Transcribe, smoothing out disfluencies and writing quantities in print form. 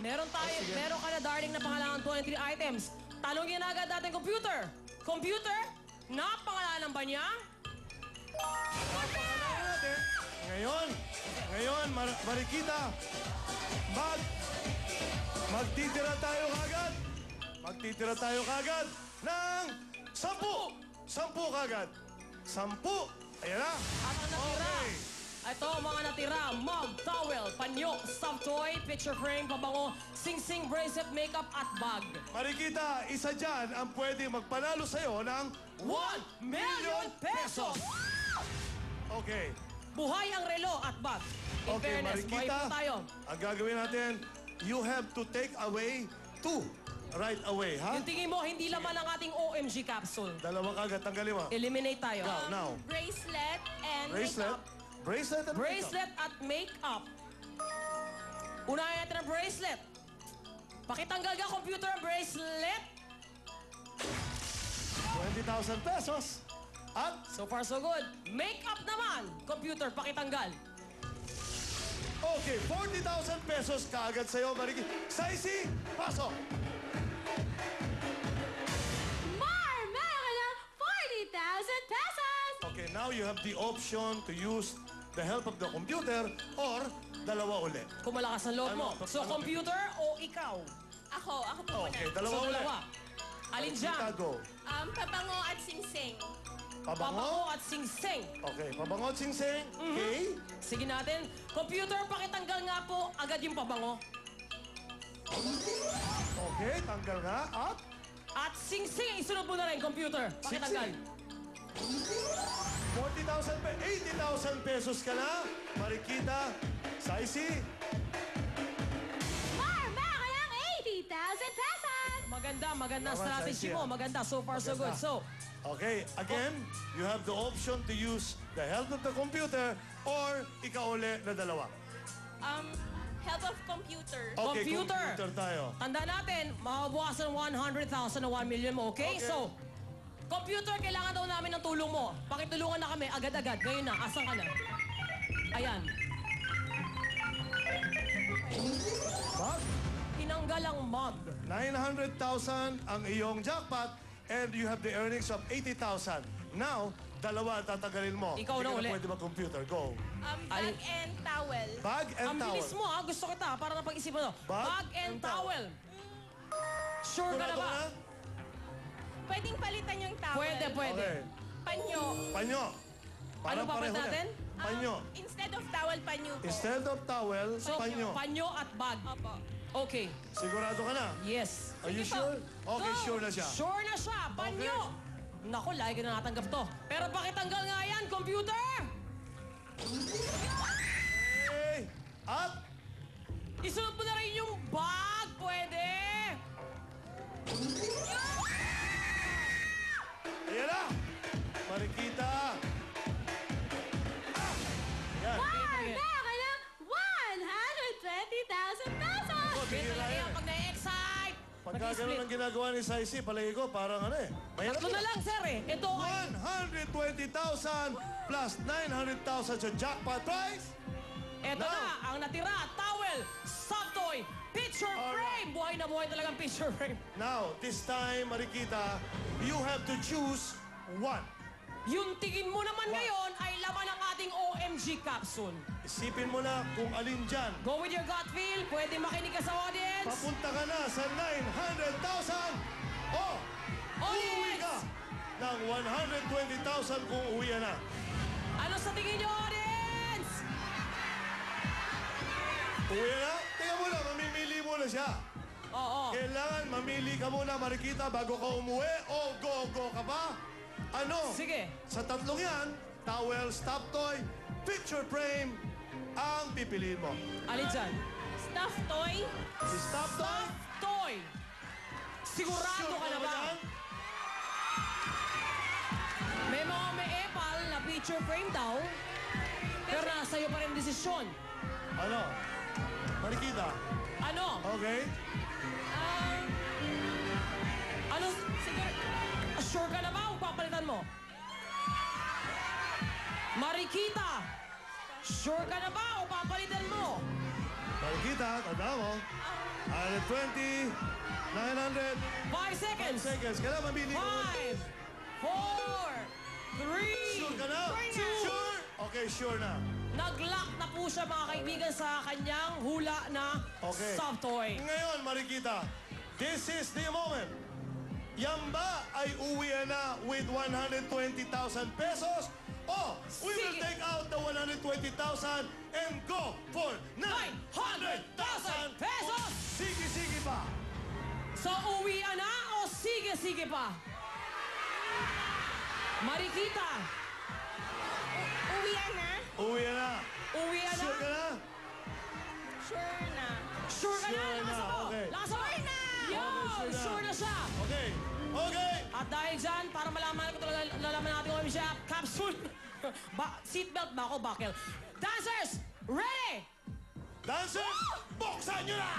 Meron ka na, darling, na pangalangan 23 items. Tanongin na agad natin, computer. Computer, napangalanan ba niya? Ngayon, Marikita, magtitira tayo kagad ng 10. 10 kagad. 10. Ayan na. At ang natira, ito ang mga natira, mug, towel, panyo, stuffed toy, picture frame, pabango, sing-sing, bracelet, makeup, at bag. Marikita, isa dyan ang pwede magpanalo sa'yo ng 1 million pesos! Okay. Buhay ang relo at bag. In Okay, fairness, buhay Marikita, po tayo. ang gagawin natin, you have to take away 2 right away, ha? Yung tingin mo, hindi laman ang ating OMG capsule. Dalawa kagad, tanggalin mo. Eliminate tayo. Now. Bracelet and Bracelet. makeup. Bracelet and Bracelet at makeup. Unahin natin ang bracelet. Pakitanggal ka, computer, ang bracelet. 20,000 pesos. At, So far, so good. Makeup naman. Computer, pakitanggal. okay, 40,000 pesos kaagad sa'yo, Marikita. Saisi, pasok. More! Meron ka ng 40,000 pesos! Okay, now you have the option to use the help of the computer or dalawa ulit. Kung malakas ang loob mo. Ano? So, computer o ikaw? Ako po muna. Okay, dalawa So, ulit. dalawa. Alin dyan? Chicago. Pabango at singsing. Pabango. Pabango at sing-sing. Okay, pabango at sing-sing. Okay. Sige natin. Computer, pakitanggal nga po agad yung pabango. Okay, tanggal nga. At, At sing-sing, isunod mo na rin, computer. Pakitanggal. 80,000 pesos ka na. Marikita, Saisi. More! Meron ka ng 80,000 pesos! Maganda Tama, strategy Saisi, mo. ah. Maganda. So far, so good. So, Okay, again, you have the option to use the help of the computer or ikaw ulit na dalawa. Help of computer. Okay, Computer. computer tayo. tanda natin, mababawasan 100,000 na 1 million mo, okay? Okay. So, computer, kailangan daw namin ng tulong mo. Pakitulungan na kami, agad-agad. Ngayon na, asan ka na? Ayan. Bag, Tinanggal ang mug. 900,000 ang iyong jackpot and you have the earnings of 80,000. Now, dalawa ang tatanggalin mo. Ikaw na Hindi ka uli. pwede mag-computer. Go. Bag and towel. Bag and Ang towel. bilis mo, ha? Gusto kita, para napag-isipan mo. Bag and towel. Sure ka na ba? Pwedeng palitan yung towel. Pwede. Okay. Panyo. Panyo. Parang Ano papalit pareho natin? yan. Panyo. Instead of towel, panyo po. Instead of towel, panyo. Panyo at bag. Opo. Okay. Sigurado ka na? Yes. Are you Sige po. sure? Okay, Go! sure na siya. Sure na siya. Panyo. Naku, lagi ka na natanggap to. Pero pakitanggal nga yan, computer! Okay. At, Isunod mo na rin yung bag. Pwede. ayan na. Marikita. Yan. More! Meron ka ng 120,000 pesos! Bihira Talaga yan yan eh. pag na-excite. Pag gano'n ang ginagawa ni Saisi, palagi ko, parang ano eh. Mahirap Tatlo na lang, sir eh. Ito ay... 120,000 plus 900,000 sa jackpot prize. Ito Now. na, ang natira. Towel, soft toy, picture frame. Buhay na buhay talagang picture frame. Now, this time, Marikita, you have to choose one. Yung tingin mo naman ngayon ay laman ng ating OMG capsule. Isipin mo na kung alin dyan. Go with your gut feel. Pwede makinig ka sa audience. Papunta ka na sa 900,000 o uuwi ka ng 120,000 kung uwi na. Ano sa tingin niyo, audience? Uwi na? Tingnan mo na, mamimili muna siya. Oo. Kailangan mamili ka muna, Marikita, bago ka umuwi o go ka pa? Ano? Sige. Sa tatlong yan, towel, stop toy, picture frame, ang pipiliin mo. Alin dyan? Stuffed toy. Si stop toy, Toy. Sigurado ka na ba? dyan? May mga may epal na picture frame daw. Pero nasa iyo pa rin desisyon. Ano? Marikita, Ano? okay? Ano? Sige. Sure ka na ba? Kung papalitan mo? Marikita! Sure ka na ba? O papalitan mo? Marikita, tanda mo. 120, 900, 5 seconds. seconds. Kailangan mamili ko. 5, 4, 3, Sure ka na? Sure? Okay, sure na. Nag-lock na po siya mga kaibigan sa kanyang hula na Okay. soft toy. Ngayon, Marikita, this is the moment. Yan ba ay uwi na with 120,000 pesos? O we will Sige. take out the 120,000 and go for 900,000 pesos! Sige pa. So, uwi na o sige-sige pa? Marikita, Uwi na? Uwi na. uwi na? Sure ka na? Sure na. Sure ka na? Sure na, Lakas mo! okay. Lakas mo! Yo! Okay, Sure na siya! Okay. Okay. At dahil dyan, para malaman ko talaga, lalaman natin kung ano siya, capsule. Seatbelt ba ako, buckle? Dancers, ready! Dancers, buksan nyo na!